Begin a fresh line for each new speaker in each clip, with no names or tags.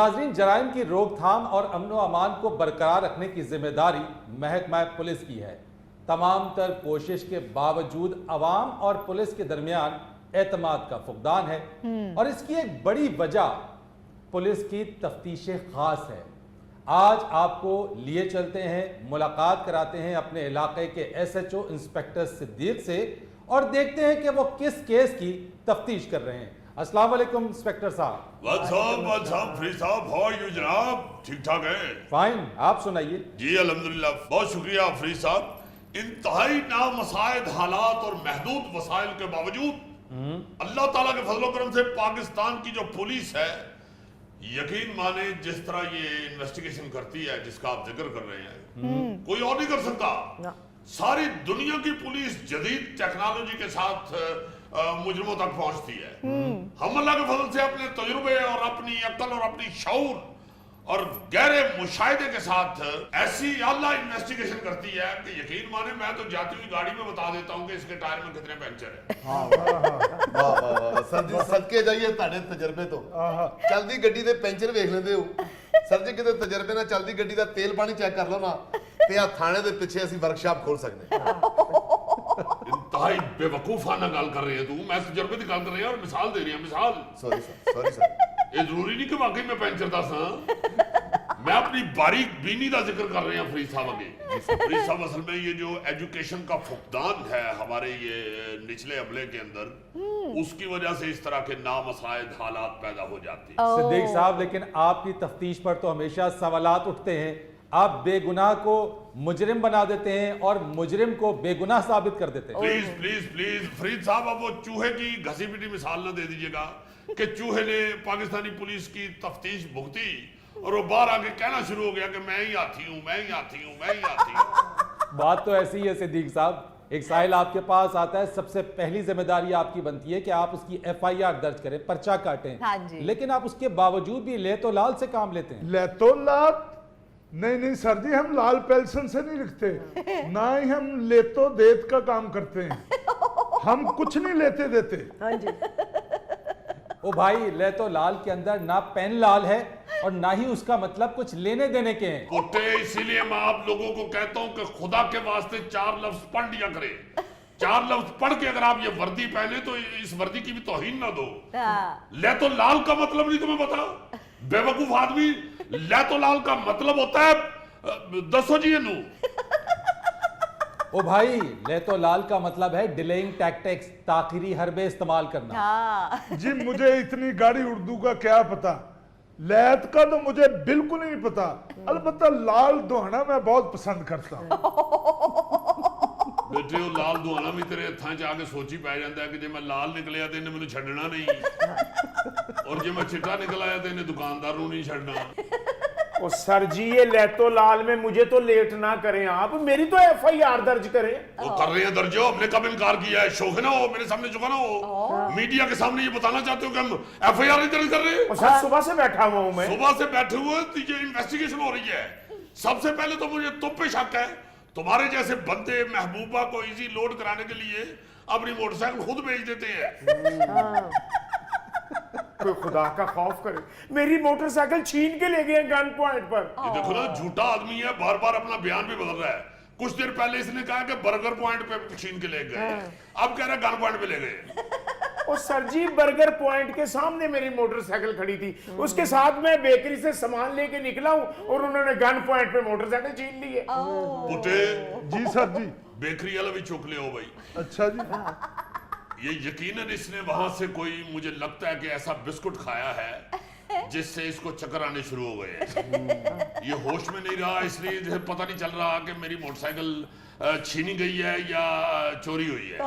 नाज़रीन, जराइम की रोकथाम और अमन व अमान को बरकरार रखने की जिम्मेदारी महकमा पुलिस की है। तमाम तर कोशिश के बावजूद अवाम और पुलिस के दरमियान एतमाद का फुकदान है और इसकी एक बड़ी वजह पुलिस की तफ्तीशें खास है। आज आपको लिए चलते हैं, मुलाकात कराते हैं अपने इलाके के SHO इंस्पेक्टर सिद्दीक से और देखते हैं कि वो किस केस की तफ्तीश कर रहे हैं। अस्सलाम वालेकुम इंस्पेक्टर साहब।
फ्री साहब, हाउ आर यू जनाब? ठीक ठाक है?
फाइन, आप सुनाइए।
जी अल्हम्दुलिल्लाह, बहुत शुक्रिया फ्री साहब। इंतहाई नामसायद हालात और महदूद वसाइल के बावजूद अल्लाह ताला के फजलो करम से पाकिस्तान की जो पुलिस है, यकीन माने जिस तरह ये इन्वेस्टिगेशन करती है जिसका आप जिक्र कर रहे हैं, कोई और नहीं कर सकता। सारी दुनिया की पुलिस जदीद टेक्नोलॉजी के साथ मुजरिमों तक पहुंचती है। हम अल्लाह के फजल से अपने तजुर्बे और अपनी अक्ल और अपनी शऊर और गहरे मुशाहिदे के साथ ऐसी आला इन्वेस्टिगेशन करती है कि यकीन माने मैं तो जाती हुई गाड़ी में बता देता हूँ कि इसके टायर में कितने पंचर है।
सर जी सदके जाइए ਤੁਹਾਡੇ ਤਜਰਬੇ ਤੋਂ। ਚਲਦੀ ਗੱਡੀ ਦੇ ਪੈਂਚਰ ਵੇਖ ਲੈਂਦੇ ਹੋ ਸਰ ਜੀ, ਕਿਤੇ ਤਜਰਬੇ ਨਾਲ ਚਲਦੀ ਗੱਡੀ ਦਾ ਤੇਲ ਪਾਣੀ ਚੈੱਕ ਕਰ ਲਓ ਨਾ ਤੇ ਆ ਥਾਣੇ ਦੇ ਪਿੱਛੇ ਅਸੀਂ ਵਰਕਸ਼ਾਪ ਖੋਲ ਸਕਦੇ ਹਾਂ।
इंतहाई बेवकूफाना गल कर रहे हैं तू। मैं तजर्बे की गल कर रही हूं और मिसाल दे रही हूं। मिसाल
सॉरी सर।
ये जरूरी नहीं कि वाकई में पेंचर दस हाँ, मैं अपनी बारीक बीनी का जिक्र कर रहे हैं फरीद साहब आगे। फरीद साहब, असल में ये जो एजुकेशन का फुकदान है हमारे ये निचले अमले के अंदर, उसकी वजह से इस तरह के नामसायद हालात पैदा हो जाते हैं।
सिद्दीक साहब, लेकिन आपकी तफ्तीश पर तो हमेशा सवालात उठते हैं। आप बेगुनाह को मुजरिम बना देते हैं और मुजरिम को बेगुनाह साबित कर देते हैं।
प्लीज प्लीज प्लीज फरीद साहब, अब वो चूहे की घसी पिटी मिसाल ना दे दीजिएगा कि चूहे ने पाकिस्तानी पुलिस की तफ्तीश भुगती और वो बाहर आके कहना शुरू हो गया कि मैं ही हाथी हूँ, मैं ही हाथी हूँ, मैं ही हाथी हूँ।
बात तो ऐसी ही है सिद्दीक साहब। एक साहिल आपके पास आता है, सबसे पहली जिम्मेदारी आपकी बनती है कि आप उसकी FIR दर्ज करें, पर्चा काटें।
हाँ जी।
लेकिन आप उसके बावजूद भी ले तो लाल से काम लेते हैं।
ले तो लाल नहीं सर जी, हम लाल पेंसिल से नहीं लिखते, ना ही हम लेतो देत का काम करते हैं। हम कुछ नहीं लेते देते।
हाँ जी।
ओ भाई, ले तो लाल के अंदर ना पेन लाल है और ना ही उसका मतलब कुछ लेने देने के हैं।
कुत्ते, इसीलिए मैं आप लोगों को कहता हूं कि खुदा के वास्ते 4 लफ्ज पढ़ लिया करें। 4 लफ्ज पढ़ के अगर आप ये वर्दी पहने तो इस वर्दी की भी तौहीन ना दो। ले तो लाल का मतलब नहीं तुम्हें पता? बेवकूफ आदमी, ले तो लाल का मतलब होता है दसो जी नू।
ओ भाई, ले तो लाल का मतलब है डिलेइंग टैक्टिक्स, ताखिरी हरबे इस्तेमाल करना।
हाँ।
जी मुझे इतनी गाड़ी उर्दू का क्या पता, लैत का तो मुझे बिल्कुल नहीं पता। अलबत्ता लाल दोहना मैं बहुत पसंद करता हूँ।
बेटे, वो लाल दुआना भी तेरे हथा च आके सोची पै जाता है कि जे मैं लाल निकलिया तो इन्हें मैंने छड़ना नहीं और जे मैं चिट्टा निकल आया तो इन्हें दुकानदार नूं नहीं छड़ना।
ओ सर जी, ये लेतो लाल में मुझे तो लेट ना करें आप, मेरी तो FIR दर्ज करें।
वो कर रहे हैं दर्ज, हमने कब इनकार किया है? शौक है ना हो मेरे सामने, चुका ना हो मीडिया के सामने ये बताना चाहते हो कि हम FIR नहीं दर्ज कर रहे?
सर सुबह से बैठा हुआ हूं मैं।
सुबह से बैठे हुए तो ये इन्वेस्टिगेशन हो रही है। सबसे पहले तो मुझे तुम पे शक है। तुम्हारे जैसे बंदे महबूबा को इजी लोड कराने के लिए अपनी मोटरसाइकिल खुद बेच देते हैं।
कोई खुदा का खौफ करे, मेरी मोटरसाइकिल छीन के ले गए गन पॉइंट पर।
ये देखो ना, झूठा आदमी है, बार बार अपना बयान भी बदल रहा है। कुछ देर पहले इसने कहा कि बर्गर पॉइंट पे छीन के ले गए, अब कह रहा है गन पॉइंट पे ले गए।
और सर जी, बर्गर पॉइंट के सामने मेरी मोटरसाइकिल खड़ी थी, उसके साथ मैं बेकरी से सामान लेके निकला हूं और उन्होंने गन पॉइंट पे मोटरसाइकिल छीन ली है।
पुटे,
जी सर जी।
बेकरी वाला भी चुक ले हो भाई।
अच्छा जी।
ये यकीनन इसने वहां से कोई, मुझे लगता है कि ऐसा बिस्कुट खाया है जिससे इसको चक्कर आने शुरू हो गए हैं। ये होश में नहीं रहा, इसलिए इसे पता नहीं चल रहा कि मेरी मोटरसाइकिल छीनी गई है या चोरी हुई है।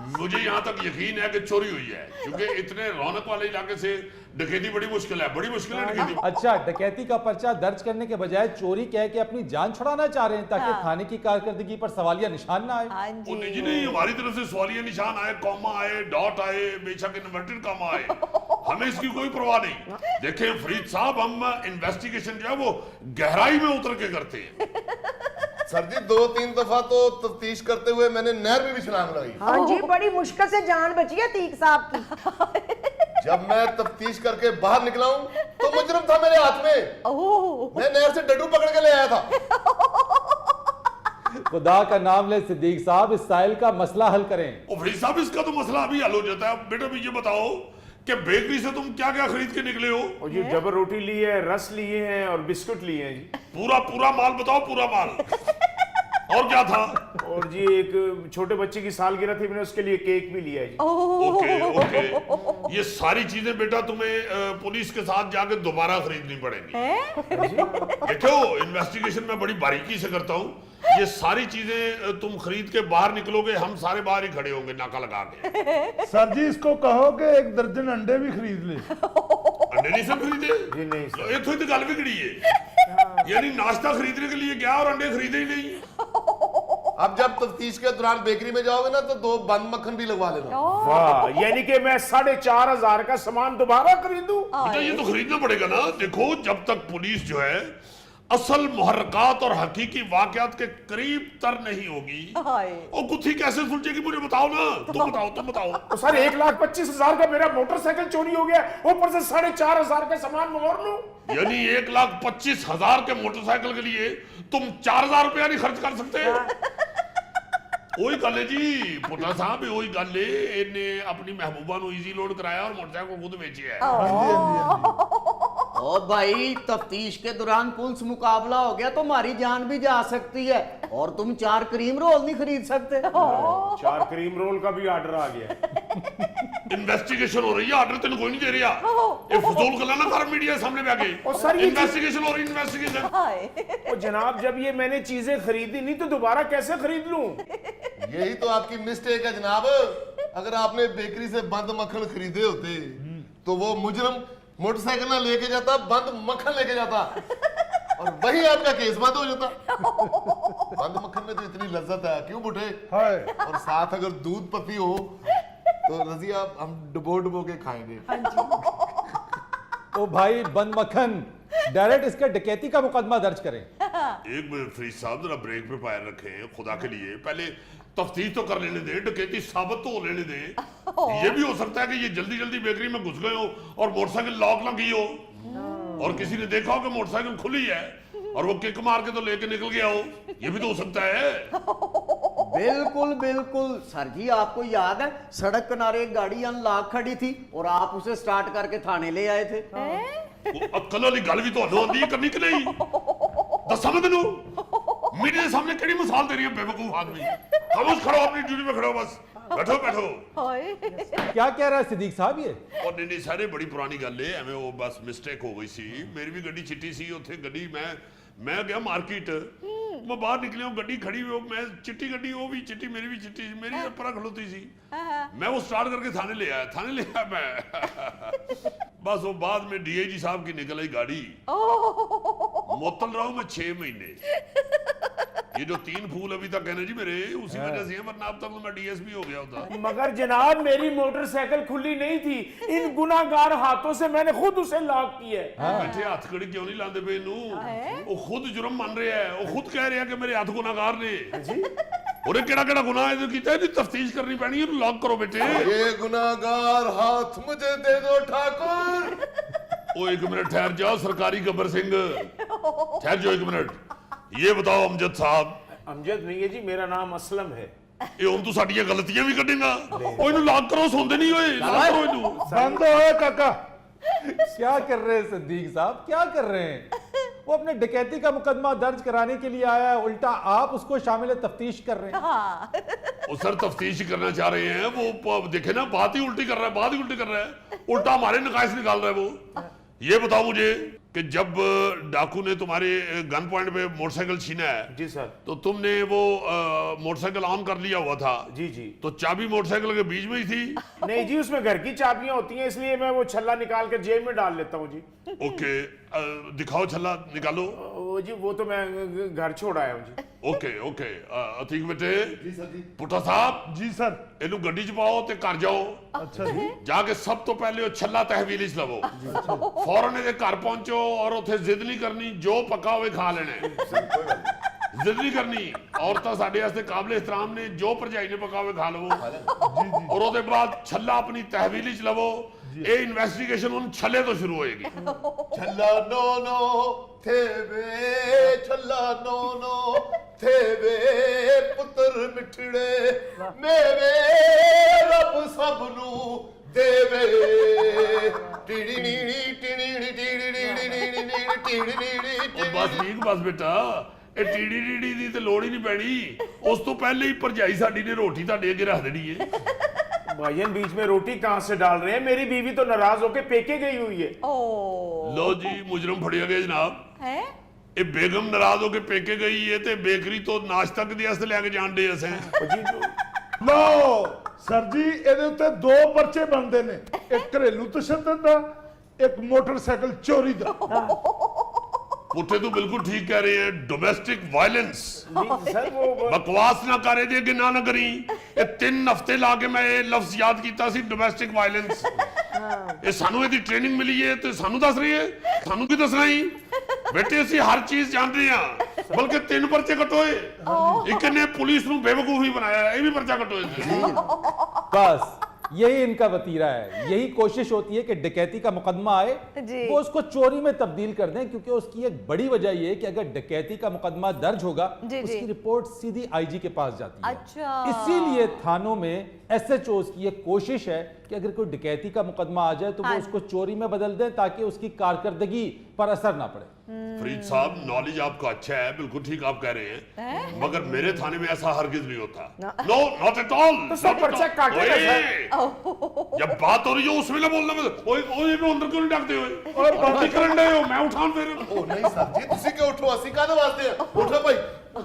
मुझे यहाँ तक यकीन है कि चोरी हुई है, क्योंकि इतने रौनक वाले इलाके से डकैती बड़ी मुश्किल है, बड़ी मुश्किल है डकैती।
अच्छा, डकैती का पर्चा दर्ज करने के बजाय चोरी कह के अपनी जान छुड़ाना चाह रहे हैं ताकि थाने की कारकर्दगी पर सवालिया निशान ना आए।
हाँ
नहीं
जी।
जी नहीं, हमारी तरफ से सवालिया निशान आए, कॉमा आए, डॉट आए, बेशक इन्वर्टेड कॉमा आए, हमें इसकी कोई परवाह नहीं। देखें फरीद साहब, हम इन्वेस्टिगेशन जो है वो गहराई में उतर के करते हैं।
सर जी 2-3 दफा तो तफ्तीश करते हुए मैंने नहर में भी छलांग लगाई।
हाँ जी, बड़ी मुश्किल से जान बची है तीक साहब की।
जब मैं तफ्तीश करके बाहर निकला हूं तो मुजरिम था मेरे हाथ में।
ओह
मैं नहर से डड्डू पकड़ के ले आया था।
खुदा का नाम ले सिद्दीक साहब, इस साहिल का मसला हल करें।
ओ फरीद साहब, इसका तो मसला अभी हल हो जाता है। बेटा भी ये बताओ कि बेकरी से तुम क्या क्या खरीद के निकले हो?
और जी डबल रोटी ली है, रस लिए हैं और बिस्कुट लिए हैं जी।
पूरा पूरा माल बताओ, पूरा माल। और क्या था?
और जी एक छोटे बच्चे की सालगिरह थी, मैंने उसके लिए केक भी लिया है जी।
ओके ओके, ये सारी चीजें बेटा तुम्हें पुलिस के साथ जाके दोबारा खरीदनी पड़ेंगी। देखो, इन्वेस्टिगेशन में बड़ी बारीकी से करता हूँ। ये सारी चीजें तुम खरीद के बाहर निकलोगे, हम सारे बाहर ही खड़े होंगे नाका लगा के।
सर जी इसको कहो कि 1 दर्जन अंडे भी खरीद ले।
अंडे नहीं सब खरीदे?
जी नहीं सर।
ये थोड़ी तो गल बिगड़ी है। यानी नाश्ता खरीदने के लिए गया और अंडे खरीदे ही नहीं।
अब जब तफ्तीश के दौरान बेकरी में जाओगे ना तो 2 बंद मक्खन भी लगवा लेना।
वाह, यानी कि मैं 4,500 का सामान दोबारा खरीदूं?
बेटा ये तो खरीदना पड़ेगा ना। देखो, जब तक पुलिस जो है असल मुहर्रकात और हकीकी वाकयात के करीब तर नहीं होगी, वो गुत्थी कैसे सुलझेगी? मुझे बताओ ना। तुम बताओ।
तो सर 1,25,000 का मेरा मोटरसाइकिल चोरी हो गया, ऊपर से 4,500 का सामान मैं और लूं?
यानी 1,25,000 के मोटरसाइकिल के लिए तुम 4,000 रुपया नहीं खर्च कर सकते? ओही गल है जी पुट्टा साहब, ओही गल है। इन्हें अपनी महबूबा नु इजी लोड कराया और मोटरसाइकिल खुद बेची है।
ओ भाई, तफ्तीश के दौरान पुलिस मुकाबला हो गया तो हमारी जान भी जा सकती है, और तुम 4 क्रीम रोल नहीं खरीद सकते।
4 क्रीम रोल का भी ऑर्डर आ गया।
इन्वेस्टिगेशन हो रही है, ऑर्डर तेन कोई नहीं दे रहा। ये फजूल गल्ला ना कर मीडिया सामने बैठे।
और सर ये
इन्वेस्टिगेशन हो रही, इन्वेस्टिगेशन।
और जनाब, जब ये मैंने चीजें खरीदी नहीं तो दोबारा कैसे खरीद लूं?
यही तो आपकी मिस्टेक है जनाब। अगर आपने बेकरी से बंद मक्खन खरीदे होते तो वो मुजरिम मोटरसाइकिल ना लेके जाता, बंद मक्खन लेके जाता और वही आपका केस बंद हो जाता। बंद मक्खन में तो इतनी लज्जत है, क्यों बुढ़े?
हाय
और साथ अगर दूध पत्ती हो तो रजिया हम डुबो के खाएंगे।
ओ भाई, बंद मक्खन, डायरेक्ट इसका डकैती का मुकदमा दर्ज करें।
एक मिनट फरीद साहब, जरा ब्रेक पे पैर रखें खुदा के लिए। पहले तफ्तीश तो कर लेने दे, डकैती साबित तो हो लेने दे। ये भी हो सकता है कि ये जल्दी जल्दी बेकरी में घुस गए हो और मोटरसाइकिल लॉक ना की हो, और किसी ने देखा हो कि मोटरसाइकिल खुली है और वो किक मार के तो लेके निकल गया हो। ये भी तो हो सकता है।
बिल्कुल बिल्कुल सर जी, आपको याद है सड़क किनारे एक गाड़ी अनलॉक खड़ी थी और आप उसे स्टार्ट करके थाने ले आए थे।
अक्ल वाली गल भी तो आंदी करनी कि नहीं? दसा मैं तेनू मीडिया के सामने केड़ी मिसाल दे रही है बेवकूफ आदमी। खामोश खड़ो, अपनी ड्यूटी पे खड़ो, बस बैठो।
क्या कह रहा है सिद्दीक साहब ये?
और नहीं सारे बड़ी पुरानी गल है, एवं वो बस मिस्टेक हो गई सी। मेरी भी गड्डी चिट्टी सी, उत्थे गड्डी मैं गया मार्केट, मैं बाहर निकलिया, गड्डी खड़ी हुई, मैं चिट्टी गड्डी, वो भी चिट्टी, मेरी भी चिट्टी, मेरी पर खलोती सी। मैं वो स्टार्ट करके थाने ले आया मैं। बस वो बाद में डीआईजी साहब की निकल आई गाड़ी। मुअत्तल रहा हूं मैं 6 महीने। ये जो 3 फूल अभी तक है ना जी मेरे, उसी वजह से, वरना अब तक मैं डीएसपी हो गया होता।
मगर जनाब, मेरी मोटरसाइकिल खुली नहीं थी, इन गुनाहगार हाथों से मैंने खुद उसे लॉक किया है।
बैठे हाथ खड़ी क्यों नहीं लाते पे नू? वो खुद जुर्म मान रहे हैं, वो खुद कह रहे हैं कि मेरे हाथ गुनाहगार ने। और केड़ा गुनाह है कीता है? तफ्तीश करनी पैनी है, लॉक करो बेटे।
ये गुनाहगार हाथ मुझे दे दो ठाकुर।
ओ 1 मिनट ठहर जाओ सरकारी गब्बर सिंह, ठहर जाओ 1 मिनट। ये बताओ अमजद साहब।
अमजद नहीं है जी, मेरा नाम असलम है।
ये हुन तू साडियां गलतियां भी कढेगा। ओ इनु लॉक करो, सोंदे नहीं होए, लॉक करो इनु।
बंद हो काका।
क्या कर रहे हैं सिद्दीक साहब, क्या कर रहे हैं? वो अपने डकैती का मुकदमा दर्ज कराने के लिए आया है, उल्टा आप उसको शामिल तफ्तीश कर रहे हैं।
वो सर तफ्तीश करना चाह रहे हैं, वो देखे ना, बात ही उल्टी कर रहा है, बात ही उल्टी कर रहा है, उल्टा हमारे नकाइश निकाल रहा है वो। ये बताओ मुझे कि जब डाकू ने तुम्हारे गन पॉइंट पे मोटरसाइकिल छीना है
जी सर,
तो तुमने वो मोटरसाइकिल ऑन कर लिया हुआ था।
जी जी।
तो चाबी मोटरसाइकिल के बीच में ही थी?
नहीं जी, उसमें घर की चाबियां होती हैं, इसलिए मैं वो छल्ला निकाल कर जेब में डाल लेता हूँ जी।
ओके, दिखाओ छल्ला निकालो।
वो जी, वो तो मैं घर छोड़ आया हूँ जी।
ओके ओके, अतीक बेटे,
जी सर जी।
पुट्टा साहब,
जी सर।
इनू गड्डी च पाओ ते घर जाओ।
अच्छा जी।
जाके सब तो पहले वो छल्ला तहवील च लवो, फौरन इहदे घर पहुंचो और उथे जिद नहीं करनी, जो पका हुए खा लेने, जिद नहीं करनी। औरतां साडे वास्ते काबिल एहतराम ने, जो भरजाई ने पका हुए खा लवो। और उसके बाद छल्ला अपनी तहवील च लवो ਇਹ ਇਨਵੈਸਟੀਗੇਸ਼ਨ ਹੁਣ ਛੱਲੇ ਤੋਂ ਸ਼ੁਰੂ ਹੋਏਗੀ।
छल्ला नो नो थे वे छल्ला नो नो थे वे पुत्र मिठड़े मेरे रब सबनू देवे टीड़ी नीड़ी टीड़ी टीड़ी टीड़ी टीड़ी
ਉਹ ਬਸ ਠੀਕ ਬਸ ਬੇਟਾ, ਇਹ ਟੀੜੀ ਡੀੜੀ ਦੀ ਤੇ ਲੋੜ ਹੀ ਨਹੀਂ ਪੈਣੀ। ਉਸ ਤੋਂ ਪਹਿਲੇ ਹੀ ਭਰਜਾਈ ਸਾਡੀ ਨੇ ਰੋਟੀ ਤੁਹਾਡੇ ਅੱਗੇ ਰੱਖ ਦੇਣੀ ਹੈ।
भाईजान बीच में रोटी कहां से डाल रहे हैं? मेरी बीवी तो नाराज होके पेके गई हुई है।
ਲੋ ਜੀ ਮੁਜਰਮ ਫੜਿਆ ਗਿਆ ਜਨਾਬ।
है
ਇਹ ਬੇਗਮ ਨਾਰਾਜ਼ ਹੋ ਕੇ ਪੇਕੇ ਗਈ ਹੈ ਤੇ ਬੇਕਰੀ ਤੋਂ ਨਾਸ਼ਤਾ ਕਿਦੇ ਵਾਸਤੇ ਲੈ ਕੇ ਜਾਣਦੇ ਅਸਾਂ।
लो सर जी ਇਹਦੇ ਉੱਤੇ 2 ਪਰਚੇ ਬਣਦੇ ਨੇ, ਇੱਕ ਘਰੇਲੂ ਤਸ਼ੱਦਦ ਦਾ, ਇੱਕ ਮੋਟਰਸਾਈਕਲ ਚੋਰੀ ਦਾ।
ਪੁੱਠੇ ਤੂੰ ਬਿਲਕੁਲ ਠੀਕ ਕਹਿ ਰਹੇ ਹੈ, ਡੋਮੈਸਟਿਕ ਵਾਇਲੈਂਸ।
सर वो
ਬਕਵਾਸ ਨਾ ਕਰ ਇਹਦੇ ਅੱਗੇ ਨਾ ਕਰੀ। ਇਹ 3 ਹਫ਼ਤੇ ਲਾ ਕੇ ਮੈਂ ਇਹ ਲਫ਼ਜ਼ ਯਾਦ ਕੀਤਾ ਸੀ, ਡੋਮੈਸਟਿਕ ਵਾਇਲੈਂਸ। ਇਹ ਸਾਨੂੰ ਇਹਦੀ ਟ੍ਰੇਨਿੰਗ ਮਿਲੀ ਹੈ ਤੇ ਸਾਨੂੰ ਦੱਸ ਰਹੀ ਹੈ, ਸਾਨੂੰ ਕੀ ਦੱਸਣਾ ਹੀ? ਬੇਟੇ ਅਸੀਂ ਹਰ ਚੀਜ਼ ਜਾਣਦੇ ਆ, ਬਲਕਿ 3 ਪਰਚੇ ਕਟੋਏ। ਇੱਕ ਨੇ ਪੁਲਿਸ ਨੂੰ ਬੇਵਕੂਫ ਹੀ ਬਣਾਇਆ, ਇਹ ਵੀ ਪਰਚਾ ਕਟੋਏ।
बस यही इनका वतीरा है, यही कोशिश होती है कि डकैती का मुकदमा आए
जी।
वो उसको चोरी में तब्दील कर दें, क्योंकि उसकी एक बड़ी वजह यह है कि अगर डकैती का मुकदमा दर्ज होगा
जी,
उसकी
जी।
रिपोर्ट सीधी आईजी के पास जाती है।
अच्छा।
इसीलिए थानों में एसएचओज की एक कोशिश है कि अगर कोई डकैती का मुकदमा आ जाए तो वो
हाँ।
उसको चोरी में बदल दें ताकि उसकी कारकर्दगी पर असर ना पड़े।
फरीद साहब नॉलेज आपका अच्छा है, बिल्कुल ठीक आप कह रहे हैं, मगर मेरे थाने में ऐसा हरगिज नहीं होता। No not at all.
तो सब पर्चा काटेगा
जब बात हो रही है उसमें ना बोलना मत। ओए ओए मैं अंदर क्यों नहीं डाकते हुए और बात करन रहे हो, मैं उठाऊं फिर।
ਉਹ ਨਹੀਂ ਸਰ ਜੀ, ਤੁਸੀਂ ਕਿਉਂ ਉਠੋ? ਅਸੀਂ ਕਾਹਦੇ ਵਾਸਤੇ ਆ? ਉਠੋ ਭਾਈ,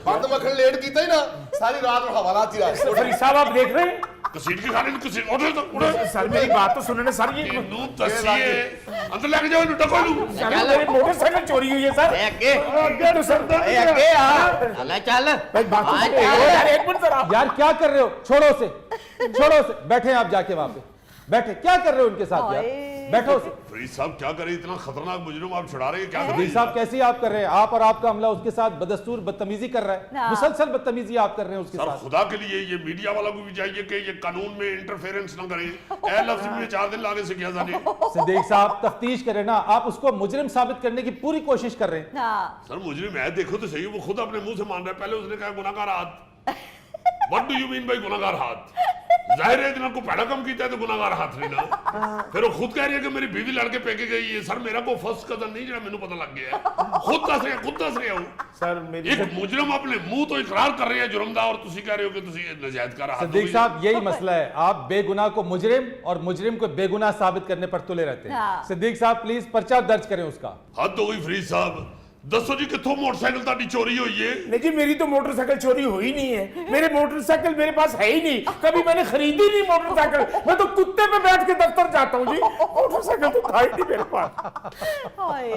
ਬੰਦ ਮੱਖਣ ਲੇਟ ਕੀਤਾ ਹੀ ਨਾ, ਸਾਰੀ ਰਾਤ ਨੂੰ ਹਵਾਲਾਤ ਹੀ ਰਹੇ।
फरीद साहब आप देख रहे हैं?
कसीट के खाने कसीट उठो तो उठो।
सर मेरी बात तो सुनने सर, ये
इन्नू दसिए अंदर लेके जाओ, इन्नू डको इन्नू।
सर, मेरी मोटरसाइकिल चोरी हुई है सर।
ए, अगे
आगे तो सर
ए, अगे आ चल चल
भाई बात तो
आ,
सुनो।
चल।
यार एक मिनट सर आप।
यार क्या कर रहे हो? छोड़ो से, छोड़ो से, बैठे आप जाके वहां पे बैठे। क्या कर रहे हो उनके साथ यार?
ओए।
बैठो से।
फरीद साहब क्या करें, इतना खतरनाक मुजरिम आप छुड़ा रहे हैं, क्या कर रहे
फरीद
हैं
साहब कैसे आप कर रहे हैं? आप और आपका अमला उसके साथ बदस्तूर बदतमीजी कर रहा है,
हाँ।
मुसलसल बदतमीजी आप कर रहे हैं उसके
सर
साथ।
खुदा के लिए ये मीडिया वालों को भी चाहिए कि ये कानून में इंटरफेरेंस ना करे। ए लफ्ज में 4 दिन लाने से किया जाने।
सिद्दीक साहब तफ्तीश करें ना, आप उसको मुजरिम साबित करने की पूरी कोशिश कर रहे हैं।
हाँ
सर मुजरिम है, देखो तो सही, वो खुद अपने मुंह से मान रहा है। पहले उसने कहा गुनाहगार हाथ। What do you mean by गुनाहगार हाथ? जाहिर है जिन्होंने को पैड़ा कम किया है तो गुनाहगार हाथ लेना। फिर वो खुद कह रही है कि मेरी बीवी लड़के पेके गई है। सर मेरा को फर्स्ट कदम नहीं, जरा मैंने पता लग गया है। खुद दस रहे हो।
सर मेरी
एक मुजरिम अपने मुंह तो इकरार कर रहे हैं जुर्मदा, और तुसी कह रहे हो कि तुसी नजायज कर रहा।
सिद्दीक साहब यही मसला है, आप बेगुनाह को मुजरिम और मुजरिम को बेगुनाह साबित करने पर तुले रहते हैं।
हाँ।
सिद्दीक साहब प्लीज पर्चा दर्ज करें उसका।
हद हो गई फरीद साहब, दसो जी कितों मोटरसाइकिल ताड़ी चोरी हुई है?
नहीं जी, मेरी तो मोटरसाइकिल चोरी हुई नहीं है। मेरे मोटरसाइकिल मेरे पास है ही नहीं, कभी मैंने खरीदी नहीं मोटरसाइकिल। मैं तो कुत्ते पे बैठ के दफ्तर जाता हूँ जी, मोटरसाइकिल तो था ही नहीं मेरे पास।
हाय